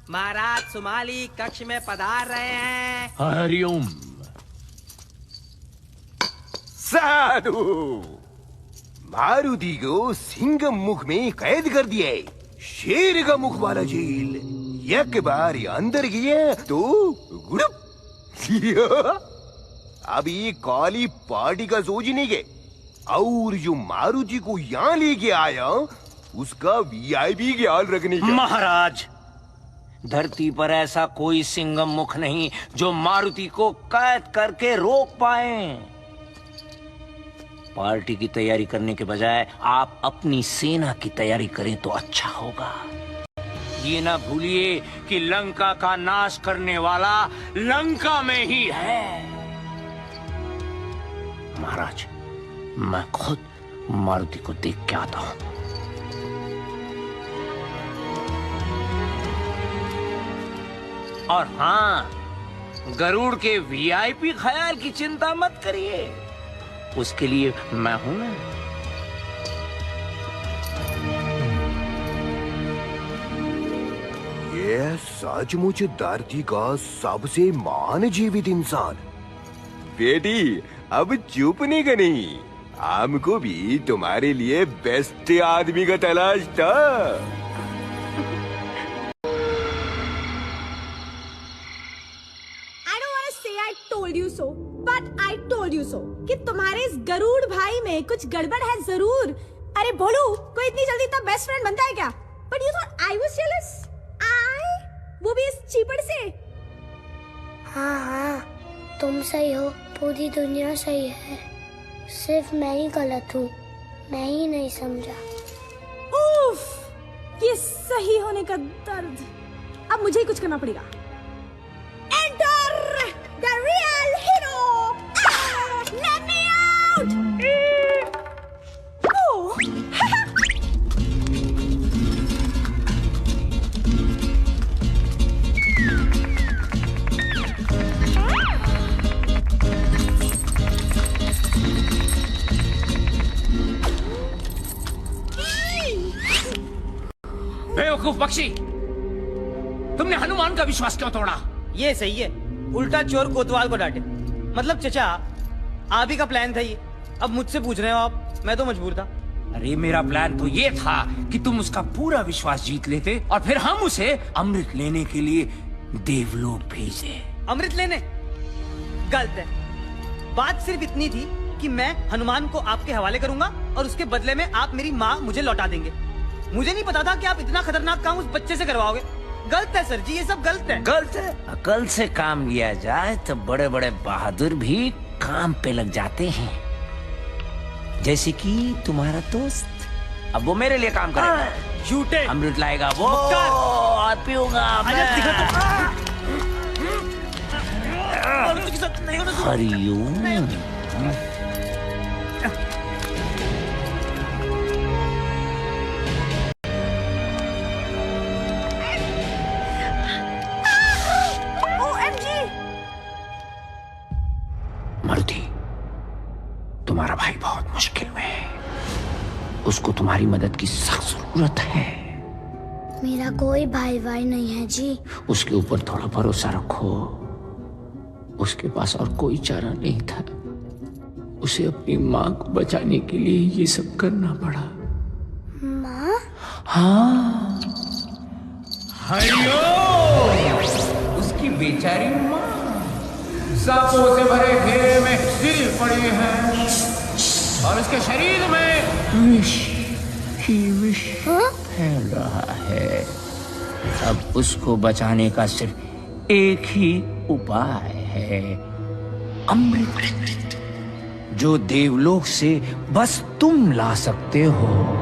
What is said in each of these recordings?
महाराज सुमाली कक्ष में पधार रहे हैं। हरिओम। साधु मारुति को सिंह मुख में कैद कर दिया है। शेर का मुख वाला जेल एक बार अंदर गया तो गुड़प अब ये काली पार्टी का सोचने के और जो मारुति को यहाँ लेके आया उसका वीआईपी ख्याल रखने का। महाराज, धरती पर ऐसा कोई सिंगम मुख नहीं जो मारुति को कैद करके रोक पाए। पार्टी की तैयारी करने के बजाय आप अपनी सेना की तैयारी करें तो अच्छा होगा। ये ना भूलिए कि लंका का नाश करने वाला लंका में ही है। महाराज, मैं खुद मारुति को देख के आता हूं। और हाँ, गरुड़ के वीआईपी ख्याल की चिंता मत करिए, उसके लिए मैं हूं ना। ये सचमुच धरती का सबसे महान जीवित इंसान। बेटी अब चुप नहीं करनी, हमको भी तुम्हारे लिए बेस्ट आदमी का तलाश था। told you so, but I told you so कि तुम्हारे इस गरुड़ भाई में कुछ गड़बड़ है जरूर। अरे भोलू, कोई इतनी जल्दी तो बेस्ट फ्रेंड बनता है क्या? But you thought I was jealous? वो भी इस चीपड़ से। हाँ, तुम सही हो, पूरी दुनिया सही है, सिर्फ मैं ही गलत हूँ, मैं ही नहीं समझा। उफ, ये सही होने का दर्द। अब मुझे ही कुछ करना पड़ेगा। Enter the real hero! Let me out! Oh! बेवकूफ पक्षी, तुमने हनुमान का विश्वास क्यों तोड़ा? ये सही है, उल्टा चोर कोतवाल को डांटे। मतलब चचा, आप ही का प्लान था ये, अब मुझसे पूछ रहे हो आप? मैं तो मजबूर था। अरे मेरा प्लान तो ये था कि तुम उसका पूरा विश्वास जीत लेते और फिर हम उसे अमृत लेने के लिए देवलोक भेजे। अमृत लेने? गलत है। बात सिर्फ इतनी थी कि मैं हनुमान को आपके हवाले करूंगा और उसके बदले में आप मेरी माँ मुझे लौटा देंगे। मुझे नहीं पता था कि आप इतना खतरनाक काम उस बच्चे से करवाओगे। गलत है सर जी, ये सब गलत है। गलत है? अकल से काम लिया जाए तो बड़े बड़े बहादुर भी काम पे लग जाते हैं, जैसे कि तुम्हारा दोस्त। अब वो मेरे लिए काम करेगा। झूठे। अमृत लाएगा वो और पीऊंगा मैं। हरिओम। मारुति, तुम्हारा भाई बहुत मुश्किल में है, उसको तुम्हारी मदद की सख्त जरूरत है। मेरा कोई भाई नहीं है जी। उसके ऊपर थोड़ा भरोसा रखो, उसके पास और कोई चारा नहीं था, उसे अपनी माँ को बचाने के लिए ये सब करना पड़ा। माँ? हाँ, हरिओम। उसकी बेचारी माँ सांपों से भरे घेरे में गिर पड़ी है और उसके शरीर में विष ही विष फैल रहा है। अब उसको बचाने का सिर्फ एक ही उपाय है, अमृत, जो देवलोक से बस तुम ला सकते हो।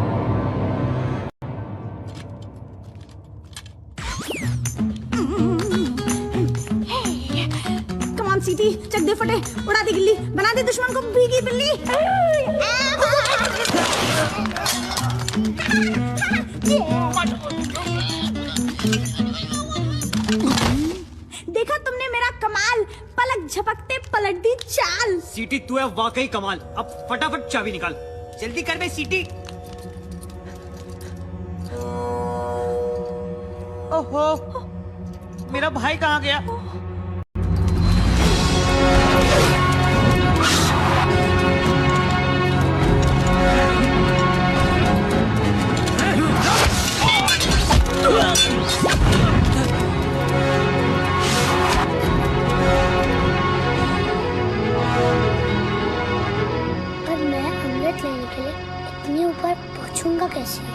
सीटी, चक दे फटे, उड़ा दे गिल्ली, बना दे दुश्मन को भीगी बिल्ली। देखा तुमने मेरा कमाल, पलक झपकते पलट दी चाल। सीटी तू है वाकई कमाल। अब फटाफट चाबी निकाल, जल्दी कर बे सीटी। ओहो, मेरा भाई कहाँ गया? पर मैं अमृत लेने के लिए इतनी ऊपर पहुंचूंगा कैसे?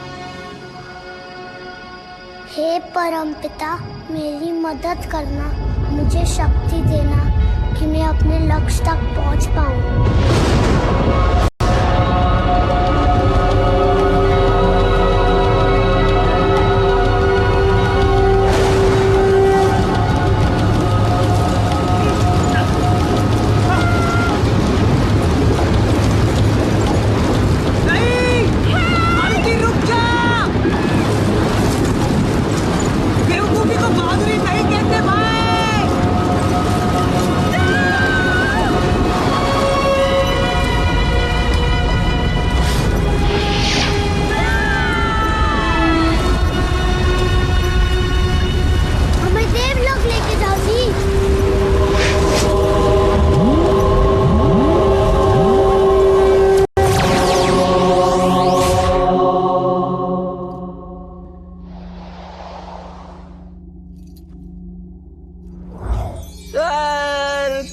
हे परमपिता, मेरी मदद करना, मुझे शक्ति देना कि मैं अपने लक्ष्य तक पहुंच पाऊं।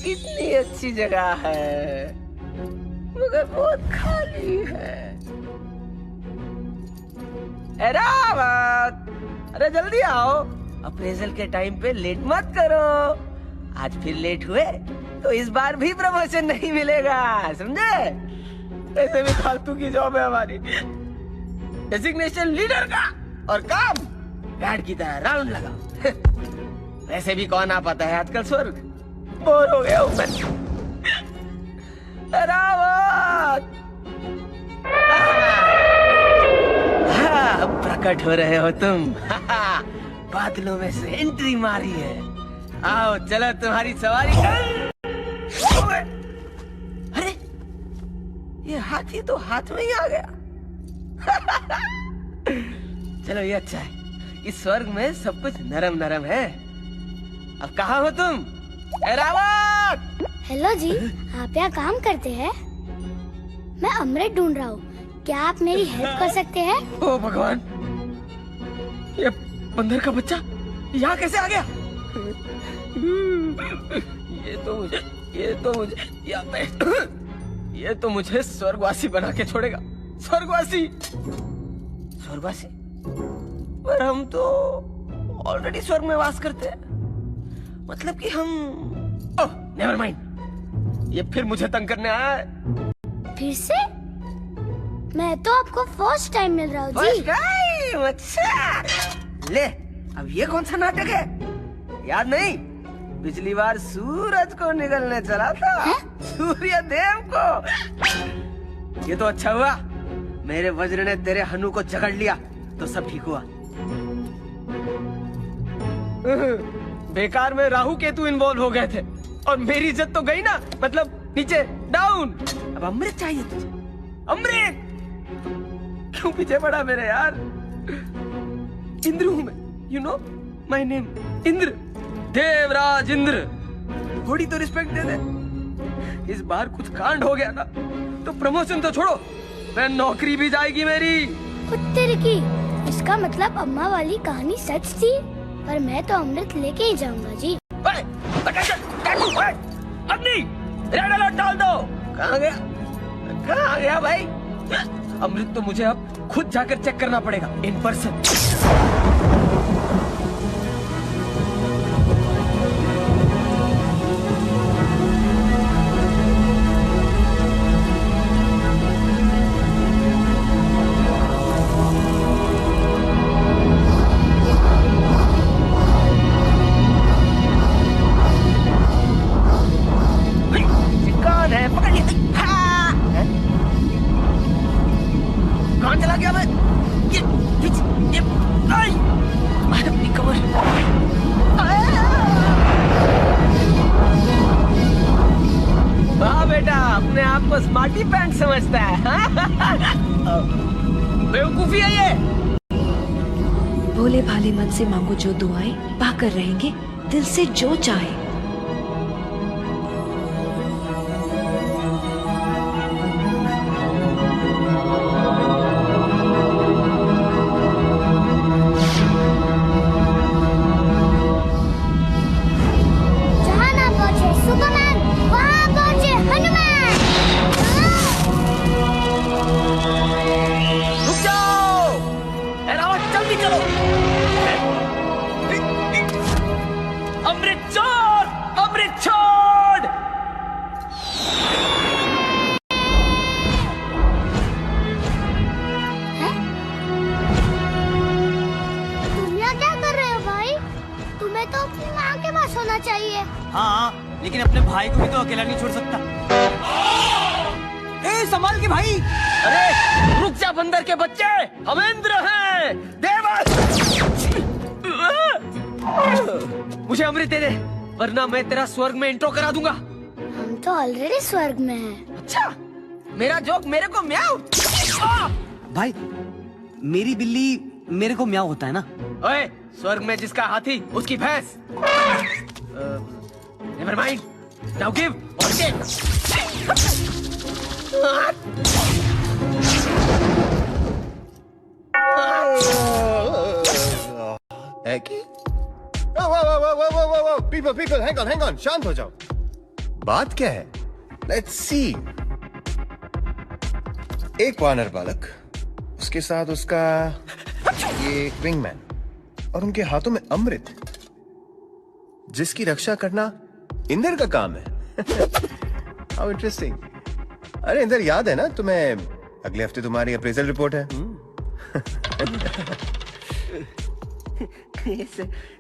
कितनी अच्छी जगह है, मगर बहुत खाली है। अरे जल्दी आओ, अप्रेजल के टाइम पे लेट मत करो। आज फिर लेट हुए तो इस बार भी प्रमोशन नहीं मिलेगा, समझे? ऐसे भी फालतू की जॉब है हमारी, डेजिग्नेशन लीडर का, और काम गार्ड की तरह राउंड लगाओ। वैसे भी कौन आ पाता है आजकल स्वर्ग, बोर हो गया हूं मैं। रावत, अब प्रकट हो रहे हो तुम। बादलों में से एंट्री मारी है। आओ चलो तुम्हारी सवारी कर। अरे ये हाथी तो हाथ में ही आ गया। चलो ये अच्छा है, इस स्वर्ग में सब कुछ नरम नरम है। अब कहाँ हो तुम? रावत! हेलो जी, आप यहाँ काम करते हैं? मैं अमृत ढूंढ रहा हूँ, क्या आप मेरी हेल्प कर सकते हैं? ओ भगवान, ये बंदर का बच्चा यहाँ कैसे आ गया? ये तो मुझे स्वर्गवासी बना के छोड़ेगा। स्वर्गवासी पर हम तो ऑलरेडी स्वर्ग में वास करते हैं। मतलब कि हम ओह नेवर माइंड, ये फिर मुझे तंग करने आया है। फिर से? मैं तो आपको फर्स्ट टाइम मिल रहा हूँ जी। First time? अच्छा, ले अब ये कौन सा नाटक है? याद नहीं, पिछली बार सूरज को निगलने चला था, सूर्य देव को। ये तो अच्छा हुआ मेरे वज्र ने तेरे हनु को जकड़ लिया, तो सब ठीक हुआ। बेकार में राहु केतु इन्वॉल्व हो गए थे और मेरी इज्जत तो गई ना, मतलब नीचे डाउन। अब अमृत चाहिए तुझे, अमृत। क्यों पीछे पड़ा मेरे यार? इंद्र हूं मैं, you know my name Indra, Devraj Indra. थोड़ी तो रिस्पेक्ट दे दे। इस बार कुछ कांड हो गया ना तो प्रमोशन तो छोड़ो, मैं नौकरी भी जाएगी मेरी। कुत्ते की, इसका मतलब अम्मा वाली कहानी सच थी, पर मैं तो अमृत लेके ही जाऊंगा जी। अग्नि, रेड अलर्ट डाल दो। कहाँ गया भाई? अमृत तो मुझे अब खुद जाकर चेक करना पड़ेगा इन पर्सन। कौन है? पकड़ लिया। कौन चला गया? मैं ये आई अपनी कमर। वाह बेटा, अपने आप को स्मार्टी पैंट समझता है। बेवकूफी है ये। भोले भाले मन से मांगो जो दुआएं, पाकर रहेंगे दिल से जो चाहे। जहाँ ना पहुँचे सुपरमैन, वहाँ पहुँचे हनुमान। रुक जाओ! एरावत जल्दी चलो! अमृत छोड़! अमृत छोड़! तुम यहाँ क्या कर रहे हो भाई? तुम्हें तो अपनी माँ के पास होना चाहिए। हाँ, लेकिन अपने भाई को भी तो अकेला नहीं छोड़ सकता। ए, संभाल के भाई। अरे रुक जा बंदर के बच्चे, हम इंद्र हैं, देवस। मुझे अमृत दे दे, वरना मैं तेरा स्वर्ग में इंट्रो करा दूंगा। हम तो ऑलरेडी स्वर्ग में हैं। अच्छा, मेरा जोक मेरे को म्याऊ। भाई, मेरी बिल्ली मेरे को म्याऊ होता है ना। ओए, स्वर्ग में जिसका हाथी उसकी भैंस। नेवर माइंड, नाउ गिव और टेक। People, hang on, शांत हो जाओ। बात क्या है? Let's see. एक वानर बालक, उसके साथ उसका ये विंगमैन, और उनके हाथों में अमृत, जिसकी रक्षा करना इंद्र का काम है। How interesting. अरे इंद्र, याद है ना तुम्हें, अगले हफ्ते तुम्हारी अप्रेजल रिपोर्ट है।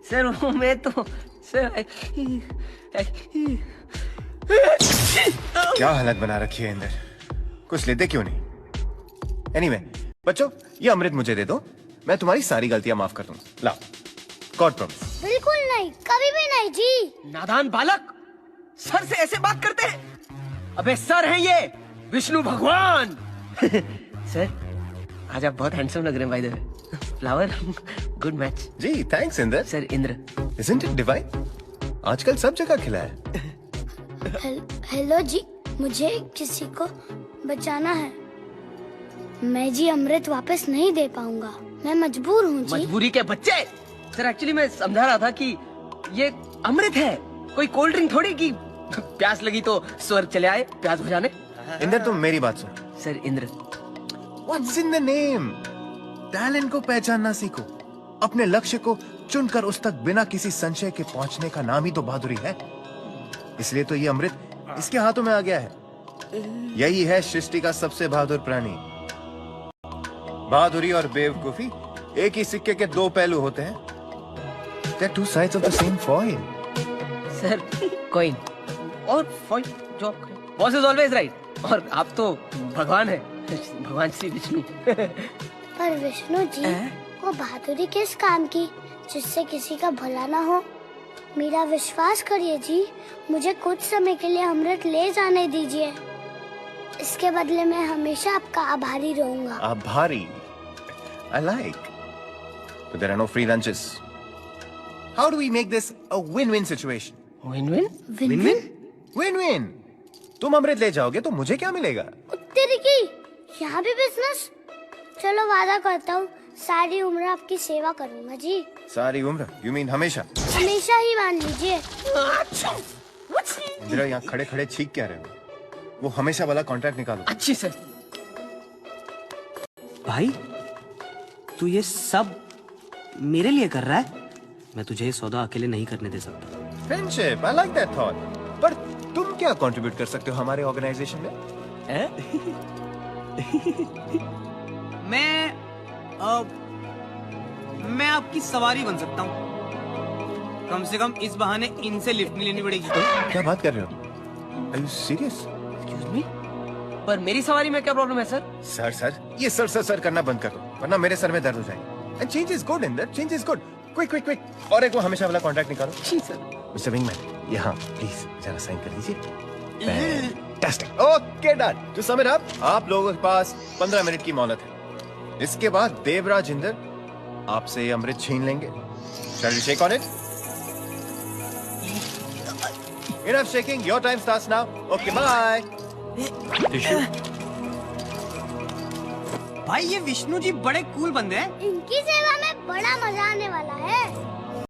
सर वो मैं तो सर क्या हालत बना रखी है इंद्र, कुछ लेते क्यों नहीं? एनीवे, बच्चों ये अमृत मुझे दे दो, मैं तुम्हारी सारी गलतियां माफ कर दूंगा। लाओ, गॉड प्रॉमिस। बिल्कुल नहीं, कभी भी नहीं जी। नादान बालक, सर से ऐसे बात करते हैं? अबे सर हैं ये विष्णु भगवान। सर आज आप बहुत हैंडसम लग रहे हैं, by the way. Flower, good match. जी thanks Indra. Sir Indra. Isn't it divine? आजकल सब जगह खिला है। हेलो जी, मुझे किसी को बचाना है। मैं जी अमृत वापस नहीं दे पाऊंगा, मैं मजबूर हूँ जी। मजबूरी के बच्चे। सर एक्चुअली मैं समझा रहा था कि ये अमृत है, कोई कोल्ड ड्रिंक थोड़ी कि प्यास लगी तो स्वर्ग चले आए प्यास बुझाने। इंद्र तुम मेरी बात सुनो। Sir Indra. What's in the name? Talent को पहचानना सीखो, अपने लक्ष्य को चुनकर उस तक बिना किसी संशय के पहुंचने का नाम ही तो बहादुरी है। इसलिए तो ये अमृत इसके हाथों में आ गया है। यही है सृष्टि का सबसे बहादुर प्राणी। बहादुरी और बेवकूफी एक ही सिक्के के दो पहलू होते हैं। They're two sides of the same coin. Sir coin और फॉइन, जो बॉस इज ऑलवेज राइट। और आप तो भगवान है, भगवान श्री विष्णु। पर विष्णु जी, वो बहादुरी किस काम की जिससे किसी का भला ना हो? मेरा विश्वास करिए जी, मुझे कुछ समय के लिए अमृत ले जाने दीजिए। इसके बदले मैं हमेशा आपका आभारी रहूंगा। आभारी? I like. But there are no free lunches. How do we make this a win-win situation? Win win win-win? Win-win. तुम अमृत ले जाओगे तो मुझे क्या मिलेगा? तेरी की यहाँ भी बिजनेस? चलो वादा करता हूँ, सारी उम्र आपकी सेवा करूँगा जी। सारी उम्र? You mean हमेशा? हमेशा ही मान लीजिए। इंदिरा यहाँ खड़े खड़े छींक क्या रहे हो? वो हमेशा वाला कॉन्ट्रैक्ट निकालो। अच्छी सर। भाई, तू ये सब मेरे लिए कर रहा है? मैं तुझे ये सौदा अकेले नहीं करने दे सकता। Friendship, I like that thought. पर तुम क्या कंट्रीब्यूट कर सकते हो हमारे ऑर्गेनाइजेशन में? मैं आपकी सवारी बन सकता हूँ। कम से कम इस बहाने इनसे लिफ्ट नहीं लेनी पड़ेगी। क्या बात कर रहे हो? Are you serious? Excuse me, पर मेरी सवारी में क्या प्रॉब्लम है सर? सर ये सर करना बंद करो, वरना मेरे सर में दर्द हो जाएगा। And change is good, Inder. Change is good. Quick. और एक वो हमेशा वाला कॉन्ट्रैक्ट निकालो। जी सर। मिस्टर विंगमैन, यहाँ प्लीज जरा साइन कर लीजिए। Fantastic. Okay done. To sum it up, आप लोगों के पास 15 मिनट की मोहलत है। इसके बाद देवराज इंद्र आपसे ये अमृत छीन लेंगे। Shall we shake on it? Enough shaking. Your time starts now. Okay, bye. Tissue. भाई ये विष्णु जी बड़े कूल बंदे हैं। इनकी सेवा में बड़ा मजा आने वाला है।